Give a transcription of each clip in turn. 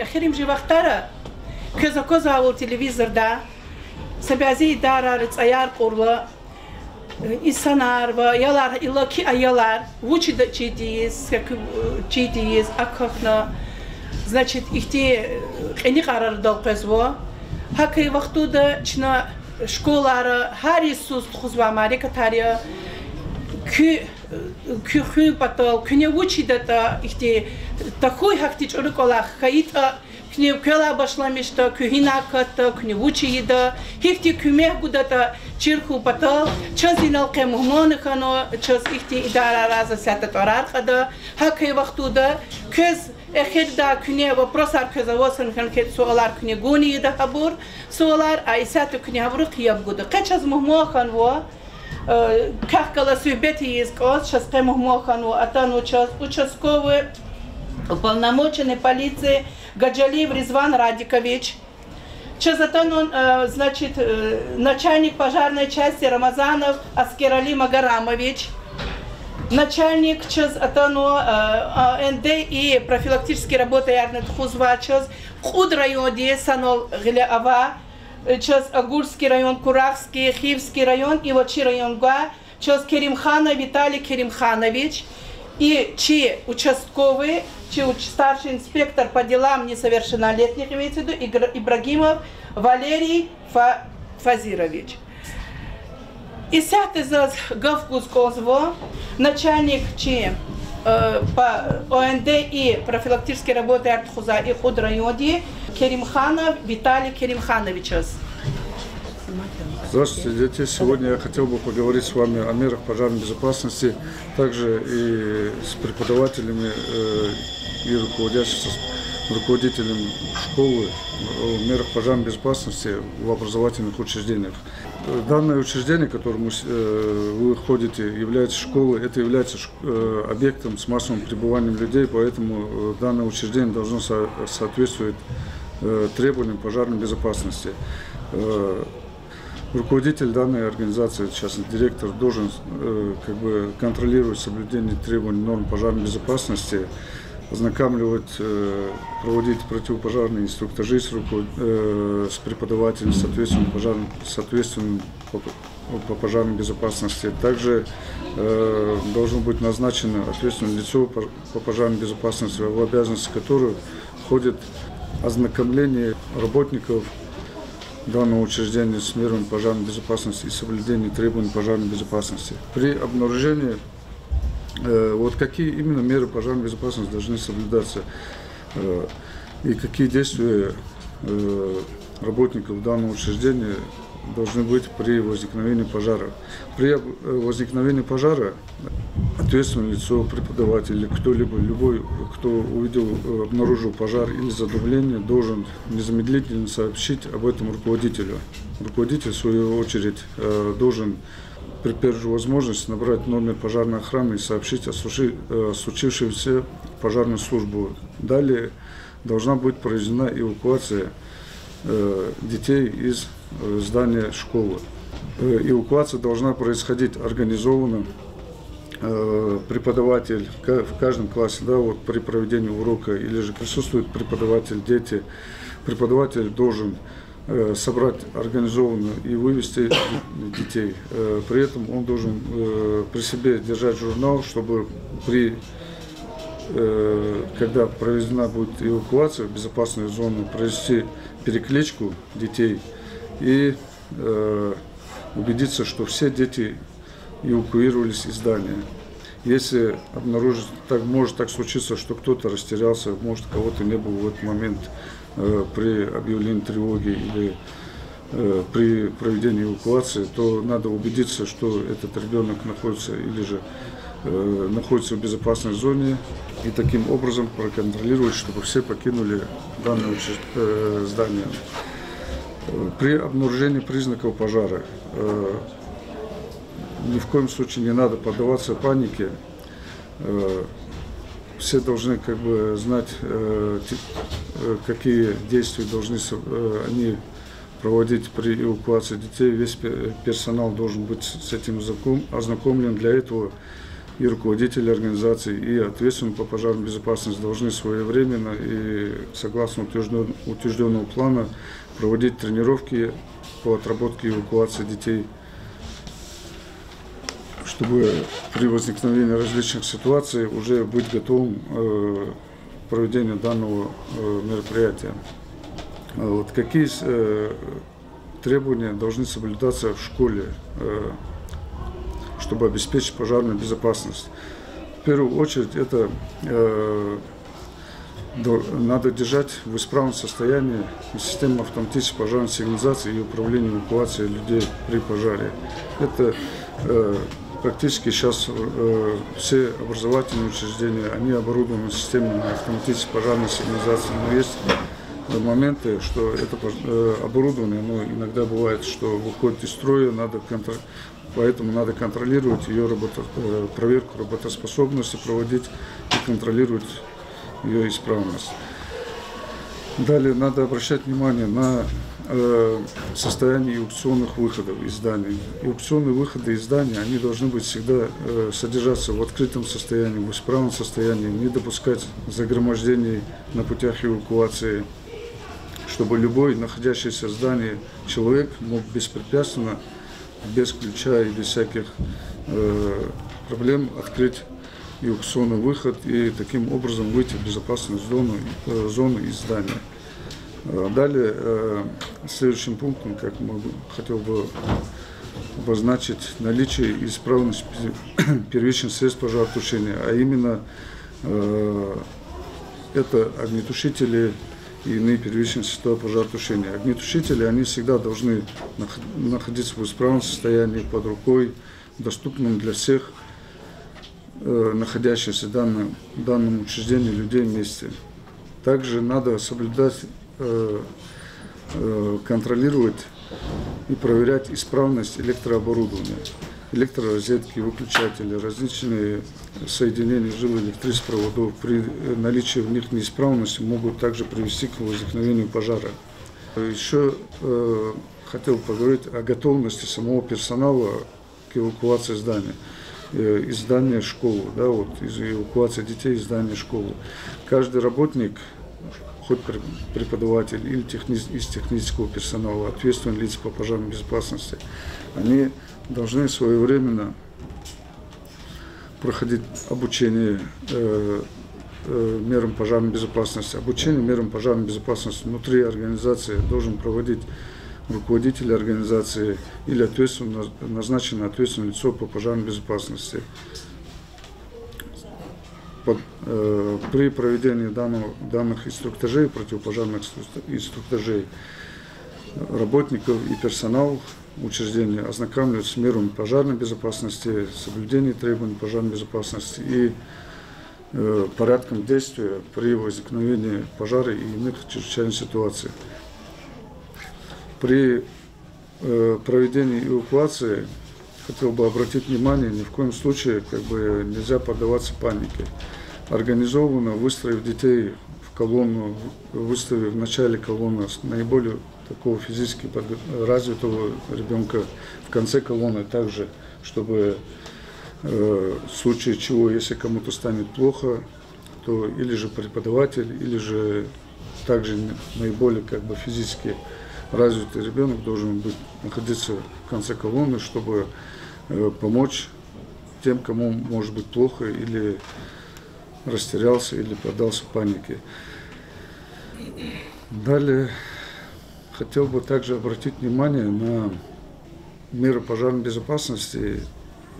آخریم جوختره كذا و تلفزيون دا سبعزي دارا رتأيار قرلا إنسانار و يلار إلا كي أيلار وجد читиез акхна значит ихти қини қарар долқезво хакай вақтуда чна школара хари сус хузва марика тария кю патал кне учидата ихти такой хактич уркола хаита кне кела башламишта кюхинаката кне учида ихти кюме гудата чирху патал чазинал кемхмонхано чаз ихти идара раза сата тарархада хакай вақтуда кез эхирда кне вопросар кезавосан ханкет суалар кне гуни да хабур суалар айсату кне хабур қияб гуда қачас мухмохан во кахкала субети из кос сейчас мухмохан во атан участковый уполномоченный полиции Гаджалиев Резван Радикович. Чазатан он, значит, начальник пожарной части Рамазанов Аскерали Магарамович. Начальник Чазатану НД и профилактические работы Ярнет Хузва Чаз Худ районе Санол Гиляава, Чаз Агурский район, Курахский, Хивский район и Вачи район Га, Чаз Керимхана Виталий Керимханович. И чи участковый, чи старший инспектор по делам несовершеннолетних, имеется в виду, Ибрагимов Валерий Фазирович. И сятый за Гавкузкозво, начальник чи по ОНД и профилактические работы Артхуза и Худрайоди Керимханов Виталий Керимханович. Здравствуйте, дети. Сегодня я хотел бы поговорить с вами о мерах пожарной безопасности, также и с преподавателями и руководителем школы о мерах пожарной безопасности в образовательных учреждениях. Данное учреждение, в котором вы ходите, является школой, это является объектом с массовым пребыванием людей, поэтому данное учреждение должно соответствовать требованиям пожарной безопасности. Руководитель данной организации, частный директор, должен контролировать соблюдение требований норм пожарной безопасности, ознакомливать, проводить противопожарные инструктажи с преподавателями, соответственно по пожарной безопасности. Также должно быть назначено ответственное лицо по пожарной безопасности, в обязанности которого входит ознакомление работников данного учреждения с мерами пожарной безопасности и соблюдение требований пожарной безопасности. При обнаружении, вот какие именно меры пожарной безопасности должны соблюдаться и какие действия работников данного учреждения должны быть при возникновении пожара. При возникновении пожара ответственное лицо, преподаватель или кто-либо, любой, кто обнаружил пожар или задымление, должен незамедлительно сообщить об этом руководителю. Руководитель, в свою очередь, должен при первой же возможности набрать номер пожарной охраны и сообщить о случившемся в пожарную службу. Далее должна быть проведена эвакуация детей из здания школы. Эвакуация должна происходить организованно. Преподаватель в каждом классе, да, вот при проведении урока или же присутствует преподаватель, дети. Преподаватель должен собрать организованно и вывести детей. При этом он должен при себе держать журнал, чтобы когда проведена будет эвакуация в безопасную зону, провести перекличку детей и убедиться, что все дети эвакуировались из здания. Если обнаружить, может так случиться, что кто-то растерялся, может кого-то не было в этот момент при объявлении тревоги или при проведении эвакуации, то надо убедиться, что этот ребенок находится или же находится в безопасной зоне и таким образом проконтролировать, чтобы все покинули данное здание. При обнаружении признаков пожара ни в коем случае не надо поддаваться панике. Все должны знать, какие действия должны они проводить при эвакуации детей. Весь персонал должен быть с этим ознакомлен. Для этого и руководители организаций, и ответственные по пожарной безопасности должны своевременно и согласно утвержденного плана проводить тренировки по отработке эвакуации детей, чтобы при возникновении различных ситуаций уже быть готовым к проведению данного мероприятия. Вот какие требования должны соблюдаться в школе, чтобы обеспечить пожарную безопасность? В первую очередь, это надо держать в исправном состоянии систему автоматической пожарной сигнализации и управления эвакуацией людей при пожаре. Это практически сейчас все образовательные учреждения, они оборудованы системой автоматической пожарной сигнализации. Но есть моменты, что это оборудование, но иногда бывает, что выходит из строя, поэтому надо контролировать ее проверку работоспособности, проводить и контролировать ее исправность. Далее надо обращать внимание на состояние эвакуационных выходов из зданий. Эвакуационные выходы из зданий, они должны быть всегда содержаться в открытом состоянии, в исправном состоянии, не допускать загромождений на путях эвакуации, чтобы любой находящийся в здании человек мог беспрепятственно, без ключа и без всяких проблем открыть эвакуационный выход и таким образом выйти в безопасную зону из здания. Далее, следующим пунктом, как хотел бы обозначить, наличие и исправность первичных средств пожаротушения, а именно это огнетушители и иные первичные средства пожаротушения. Огнетушители, они всегда должны находиться в исправном состоянии, под рукой, доступным для всех находящихся в данном учреждении людей вместе. Также надо соблюдать, контролировать и проверять исправность электрооборудования, электророзетки, выключатели, различные соединения жил электрических проводов. При наличии в них неисправности могут также привести к возникновению пожара. Еще хотел поговорить о готовности самого персонала к эвакуации здания. Из здания школы, из эвакуации детей из здания школы. Каждый работник, хоть преподаватель или из технического персонала, ответственные лица по пожарной безопасности, они должны своевременно проходить обучение мерам пожарной безопасности. Обучение мерам пожарной безопасности внутри организации должен проводить руководитель организации или назначенное ответственное лицо по пожарной безопасности. При проведении данных инструктажей, противопожарных инструктажей, работников и персонал учреждения ознакомливаются с мерами пожарной безопасности, соблюдением требований пожарной безопасности и порядком действия при возникновении пожара и иных чрезвычайных ситуаций. При проведении эвакуации хотел бы обратить внимание, ни в коем случае нельзя поддаваться панике. Организованно выстроив детей в колонну, выставив в начале колонны наиболее такого физически развитого ребенка в конце колонны также, чтобы в случае чего, если кому-то станет плохо, то или же преподаватель, или же также наиболее физически развитый ребенок должен находиться в конце колонны, чтобы помочь тем, кому может быть плохо или растерялся, или поддался панике. Далее хотел бы также обратить внимание на меры пожарной безопасности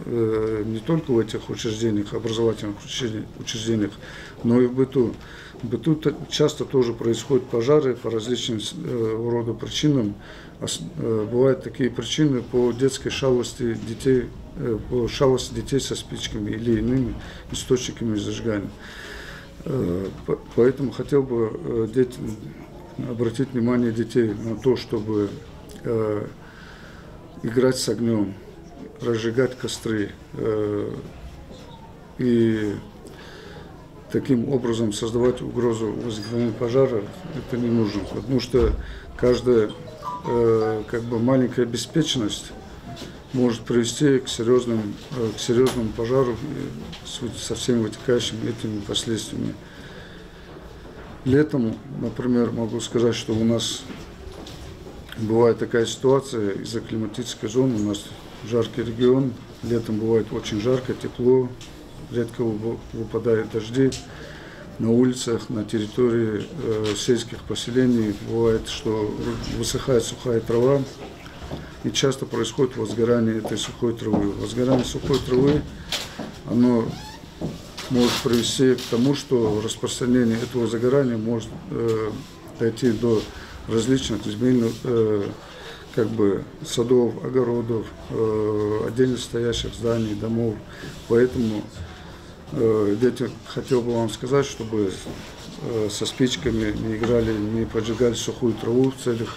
не только в этих учреждениях, образовательных учреждениях, но и в быту. В быту часто тоже происходят пожары по различным рода причинам. Бывают такие причины по детской шалости детей, со спичками или иными источниками зажигания. Поэтому хотел бы обратить внимание детей на то, чтобы играть с огнем, разжигать костры и таким образом создавать угрозу возникновения пожара, это не нужно, потому что каждая маленькая беспечность может привести к серьезному пожару со всеми вытекающими этими последствиями. Летом, например, могу сказать, что у нас бывает такая ситуация из-за климатической зоны, у нас жаркий регион, летом бывает очень жарко, тепло, редко выпадают дожди. На улицах, на территории сельских поселений бывает, что высыхает сухая трава, и часто происходит возгорание этой сухой травы. Возгорание сухой травы, оно может привести к тому, что распространение этого загорания может дойти до различных земельных садов, огородов, отдельно стоящих зданий, домов. Поэтому дети, хотел бы вам сказать, чтобы со спичками не играли, не поджигали сухую траву в целях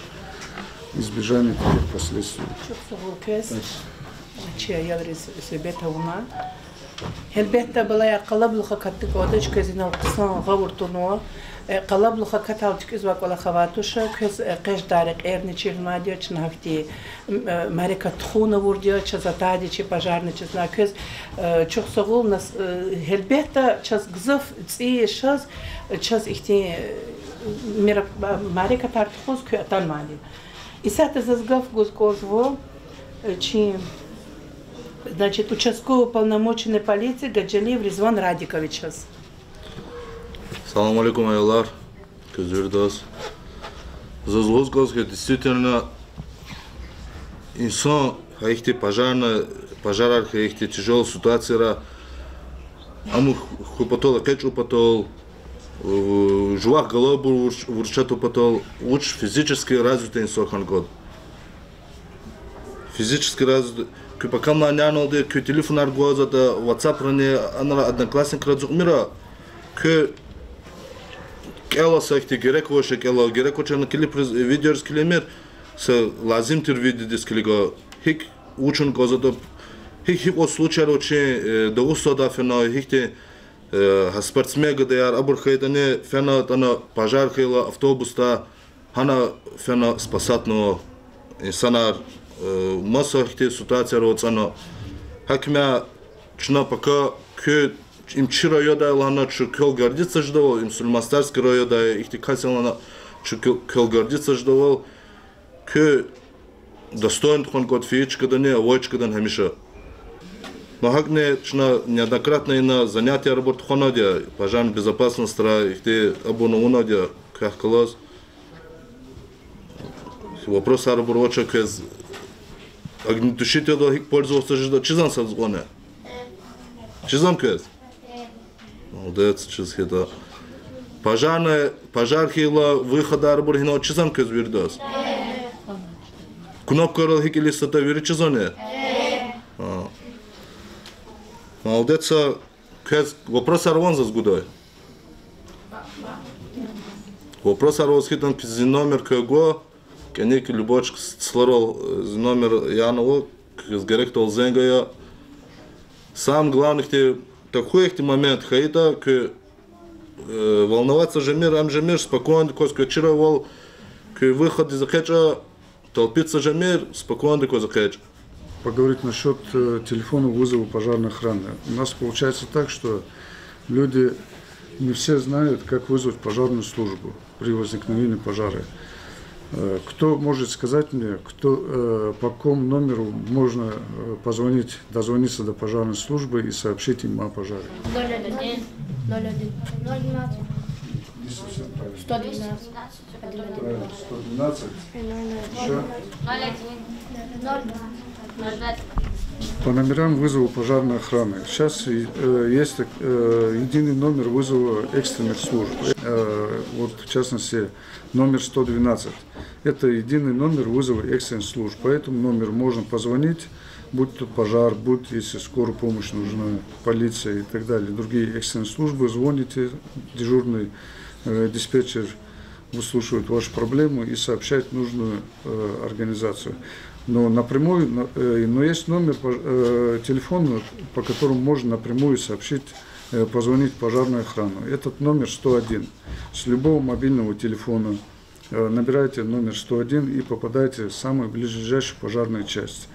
избежания таких последствий. Elbette balaya qalabluqa kattık odach kezina qisna gavurtuno qalabluqa kataltık izvak wala khawatusha kez qesh darik erni chirmadiyo chnakti marika tkhuna vurdiyo chazatadi chi пожарный chazna kez chuxsagul nas elbette chaz gzaf tsi shaz chaz ihti marika tartkhuz katan mali isat zazgaf guzkozvo chi. Значит, участковый уполномоченный полиции Гаджалиев Резван Радикович. Салам алейкум, айлар. Кызырдас. Зазлозгоз, действительно, инсан, хаихти пожар, хаихти тяжелая ситуация, аму хупатол, кэч упатол, жуах голову вурчат упатол, лучше физически развитый инсан год. Физически развитый. Пока мы нянули, к телефону аргоза, WhatsApp ране, она одноклассник разух мира, к кела сахти герек воше кела герек воше на клип видео скилемер, с лазим тир видео дискилего, хик учен гоза, хик о случае роче до устода фена, хикте спортсмега да яр абурхайдане фена тана пожар хила автобуста, хана фена спасатного инсанар. Масса ситуация роцано. Хакмя чна пока к им чира йода лана чукел гордится ждал, им сульмастарский райода их тикасилана чукел гордится ждал, к достоин хон год фичка да не авойчка да хамиша. Но хакне чна неоднократно на занятия работ хонадя, пожарная безопасность их те абонуунадя как класс. Вопрос арбуроча кез огнетушитель пользовался ждал. Чизан сазгоне? Чизан кез? Молодец, чиз хида. Пожар хила выхода арбур хина чизан кез вирдас? Кнопка рал хикили сата вири чизане? Молодец, кез вопрос арван зазгудай. Вопрос арван хитан пизи номер кого? Кенек любочек слорол номер Янова, с геректол Зенгая. Сам главный такой момент хаита, к волноваться же мир, амжемир спокойно, коска чировал, к выходу из хеджа, толпиться же мир, спокойно, коска хедж. Поговорить насчет телефона вызова пожарной охраны. У нас получается так, что люди не все знают, как вызвать пожарную службу при возникновении пожара. Кто может сказать мне, по какому номеру можно дозвониться до пожарной службы и сообщить им о пожаре? 01, 01, 012, 112, 112. Еще? 01, 02. По номерам вызова пожарной охраны. Сейчас есть единый номер вызова экстренных служб. Вот в частности номер 112. Это единый номер вызова экстренных служб. По этому номеру можно позвонить, будь то пожар, будь если скорая помощь нужна, полиция и так далее. Другие экстренные службы, звоните, дежурный диспетчер выслушивает вашу проблему и сообщает нужную организацию. Но напрямую, но есть номер телефона, по которому можно напрямую позвонить в пожарную охрану. Этот номер 101. С любого мобильного телефона набирайте номер 101 и попадаете в самую ближайшую пожарную часть.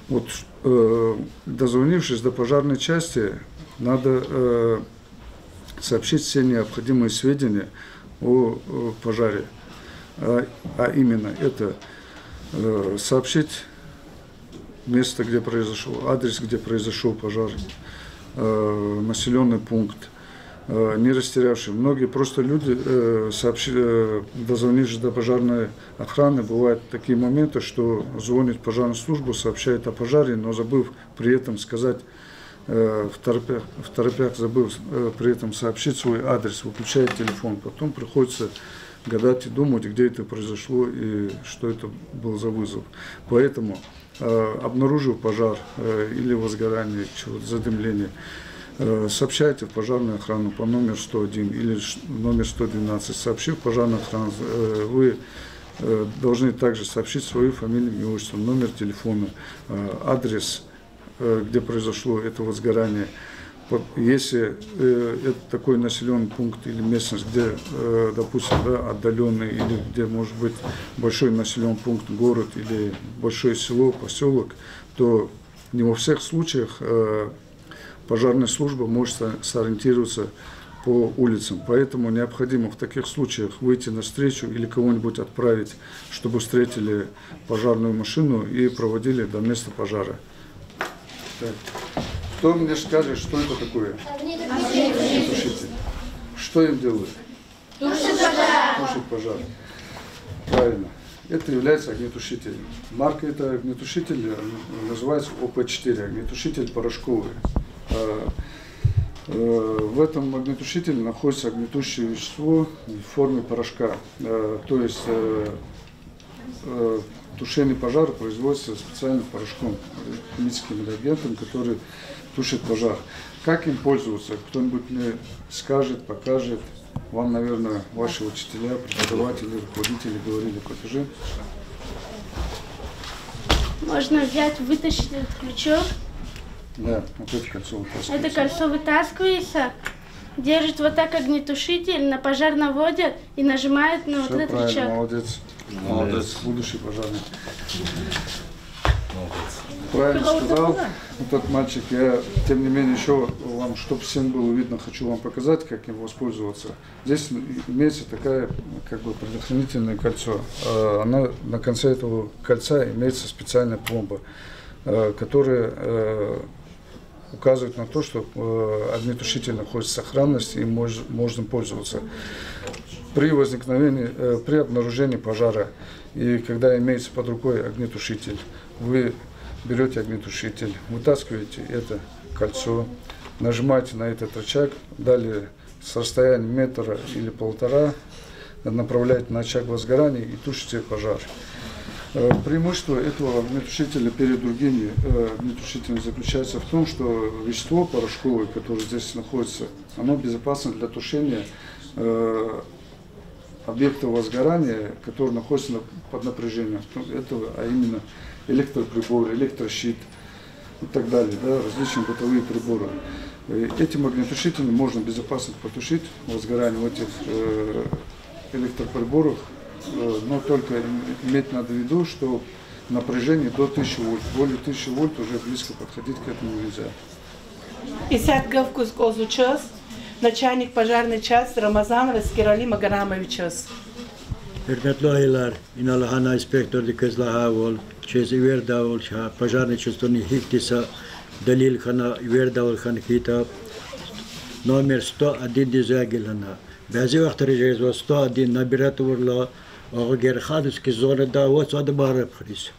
Вот, дозвонившись до пожарной части, надо сообщить все необходимые сведения о пожаре. А именно это сообщить место, где произошел, адрес, где произошел пожар, населенный пункт, не растерявшие. Многие просто люди, дозвонившись до пожарной охраны, бывают такие моменты, что звонит в пожарную службу, сообщает о пожаре, но забыв при этом сказать, в торопях забыв при этом сообщить свой адрес, выключает телефон. Потом приходится гадать и думать, где это произошло и что это был за вызов. Поэтому, обнаружив пожар или возгорание, задымление, сообщайте в пожарную охрану по номеру 101 или номер 112. Сообщив пожарную охрану, вы должны также сообщить свою фамилию, имя, отчество, номер телефона, адрес, где произошло это возгорание. Если это такой населенный пункт или местность, где, допустим, отдаленный, или где может быть большой населенный пункт, город или большое село, поселок, то не во всех случаях пожарная служба может сориентироваться по улицам. Поэтому необходимо в таких случаях выйти навстречу или кого-нибудь отправить, чтобы встретили пожарную машину и проводили до места пожара. Так. Кто мне скажет, что это такое? Огнетушитель. Что им делают? Тушить пожар. Правильно. Это является огнетушителем. Марка этого огнетушителя называется ОП-4, огнетушитель порошковый. В этом огнетушителе находится огнетушащее вещество в форме порошка. То есть тушение пожара производится специальным порошком, химическим реагентом, который тушит пожар. Как им пользоваться? Кто-нибудь мне скажет, покажет. Вам, наверное, ваши учителя, преподаватели, руководители говорили, покажи. Можно взять, вытащить этот крючок. Да, вот это кольцо вытаскивается. Это кольцо вытаскивается, держит вот так огнетушитель, на пожар наводят и нажимают на вот этот крючок. Молодец. Молодец. Будущий пожарный. Правильно сказал этот мальчик. Я, тем не менее, еще вам, чтобы всем было видно, хочу вам показать, как им воспользоваться. Здесь имеется такая, как бы, предохранительное кольцо. Она, на конце этого кольца имеется специальная пломба, которая указывает на то, что огнетушитель находится в сохранности и можно пользоваться. При возникновении, при обнаружении пожара и когда имеется под рукой огнетушитель, вы берете огнетушитель, вытаскиваете это кольцо, нажимаете на этот рычаг, далее с расстояния метра или полтора направляете на очаг возгорания и тушите пожар. Преимущество этого огнетушителя перед другими огнетушителями заключается в том, что вещество порошковое, которое здесь находится, оно безопасно для тушения объекта возгорания, который находится под напряжением, а именно электроприбор, электрощит и так далее, да, различные бытовые приборы. Этим огнетушителем можно безопасно потушить возгорание в этих электроприборах, но только иметь надо в виду, что напряжение до 1000 вольт. Более 1000 вольт уже близко подходить к этому нельзя. И сяткавку скозучас, начальник пожарной части Рамазан Раскирали Магарамовичас. Hürmetli inalahana inspektör dikizlaha ol, çez verda ol, пожарный части хиктиса, далил хана верда ol хан китаб, номер 101 дизагилана. Бәзі вақтыр жезва 101 набират урла, оғыр хадыски зонада вот адбарып хрис.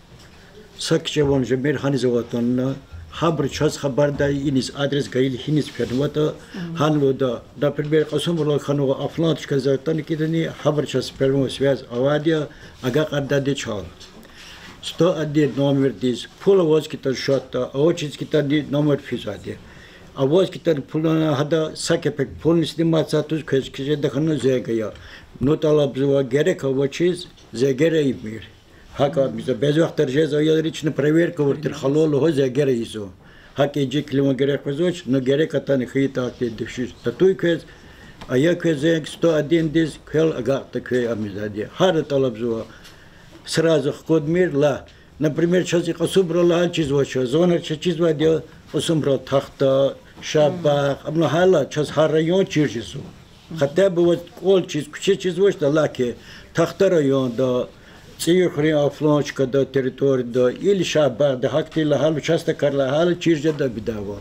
Сакче вон жемер ханизаватонна, хабр час хабарда инис адрес гаил хинис фервата ханлода. Например, қасымырлар хануға афлантышка заттан кидани хабр час прямой связь авадия ага қардады чал. 101 номер диз, пула воз китан шатта, очиц китан номер физади. А воз китан пулана хада сакепек пулни сниматься туз кэскиже дахана зэгая. Но талабзува герека вочиз зэгера имир. Хака без вахтар жеза ядрична проверка вортер халолу ho зэгера изо. Хаки джи клима герек вазоч, но герека тан хита акте дышиш. Татуй кэз, а я кэзэг 101 диз кэл ага такэ амизади. Хара талабзува сразу ход мир ла Например, сейчас их осубрала чизвоча, зона чизвадя осумбра тахта, шабах, обнахала, сейчас район чижису. Хотя бы вот кол чизвоч да лаки, тахта район да, цирхри афлончка да территория да, или шабах да хакти лахалу, часто карлахала чижа да бедавал.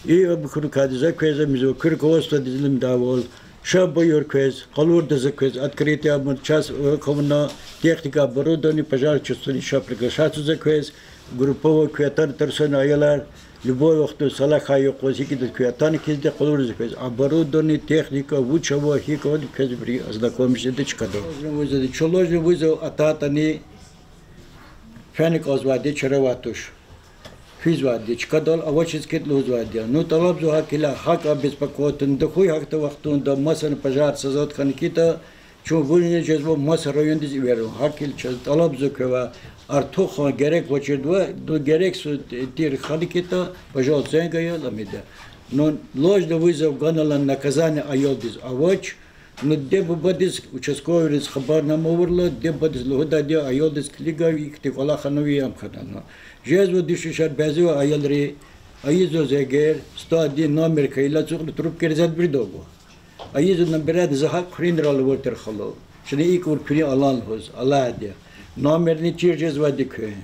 И обхуркади заквеза мизо, кырковство дизлим давал, шабайор квез, халурда заквез, открытие час комна техника оборудования, пожарчество еще приглашаться заквез, групповой квятан тарсона аяла, любой вахту салаха йокозики да квятан кизде халурда заквез, оборудование, техника, вучево, хико, квез при ознакомишься дичкадо. Чоложный вызов ататани фяник озвади чараватуш. Физвади, чкадал, а вот скит лузвади. Ну талаб зуха кила хак обеспокоен, да хуй хак-то вахтун, да массан пожар сазот ханкита, чун вульне чезво масса район диз веру. Хакил чез талаб зукова артуха герек вочердва, до герек су тир ханкита, пожал ценгая ламида. Но ложно вызов ганалан наказание айолдиз авоч, но где бы бадис участковый из хабар нам overла, где бадис лухуда де айолдиз клига их ты колаханови амхадана. Жезво дишишар безо аялри аизо зегер 101 номер кайла цугл трубки резат бридого. Аизо номерад захак хринрал вортер хало. Шне икур кри алан хоз аладя. Номер не чиржез вадикэ.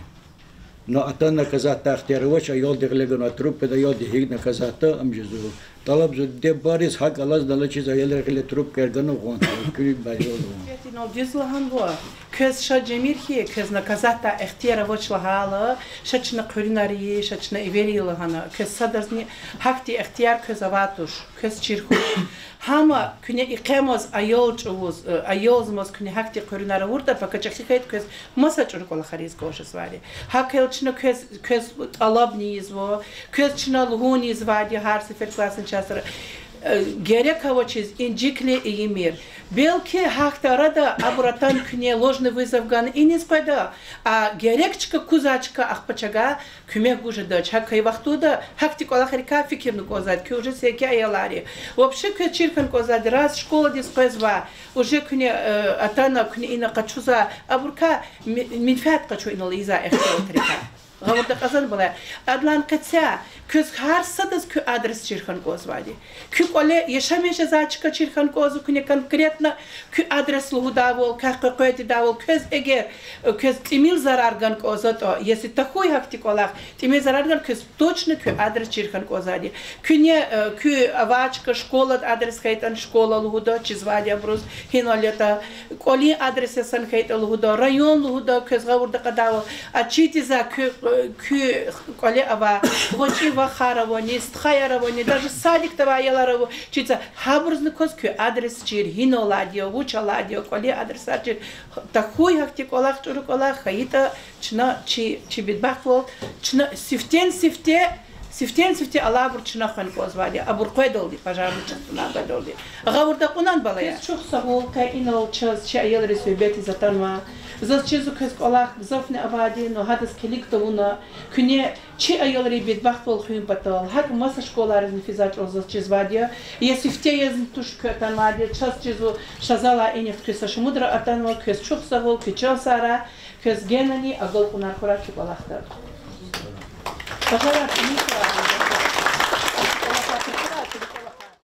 Но атана казата ахтярович айол деглегана трубка да айол дихигна казата амжезу. Талаб зу де барис хак алаз далачиз аялри кли трубка эргано гон. Кри бажол. No dizlahan var. Köz şacemir ki köz na kazata ihtiyara voçlahala, şaçna kulinariye, şaçna everiylahana, köz sadazni hakti ihtiyar köz avatuş, köz çirku. Hama küne iqamos ayolzmos küne hakti kulinara vurda fakat çakikayt köz masa çurkola xariz koşas vali. Hakelçna köz alabniyiz vo, köz çna luhuniz vadi har sefer klasın çasır. Gerek havachis инжикли и емир. Белки хахтарада абуратан кне ложный вызов ган и не спада. А герекчка кузачка ахпачага кюмех гуже дач. Хакай вахтуда хактикола харика фикирну козад. Ки уже секи аялари. Вообще к чиркан козад раз школа диспезва. Уже кне атана кне ина качуза абурка минфат качу ина лиза эхтотрика. Говорда казан была. Адлан катя köz har sadas kü adres çirkan kozvadi. Kü kole yaşameşe zaçka çirkan kozu küne konkretna kü adres luhuda vol kakkoyti da vol köz eger köz timil zarargan kozot o yesi takuy hakti kolak timil zarargan köz точно kü adres çirkan kozadi. Küne kü avaçka şkola adres kaytan şkola luhuda çizvadi bruz hinoleta koli adrese san kayta luhuda rayon luhuda köz gavurda kadavo açiti za kü kole ava voçi Вахаровони, Стхаяровони, даже садик тавайяларово, чица хабрзны козкю адрес чир, хиноладио, вучаладио, коли адреса чир, такой хахти колах чуру колах, хаита чна чи бидбахвол, чна сифтен алабур чна хан козвали, абур койдолди, пожарный чна гадолди. Гавурда кунан балая. Чух саволка инол час чи аял ресубети затанма. Зачезу кез колах зофне авади, но хадас келиктовуна, күне чи айолри бедбахтол хуин патал, хак маса школары нефизач озас чезвадия, если в те язн туш катанвадия, час чезу шазала и нефтуса шмудра атанва, кез чухсавол, кечел сара, кез генани, агол кунар хурачу колахта. Пожалуйста,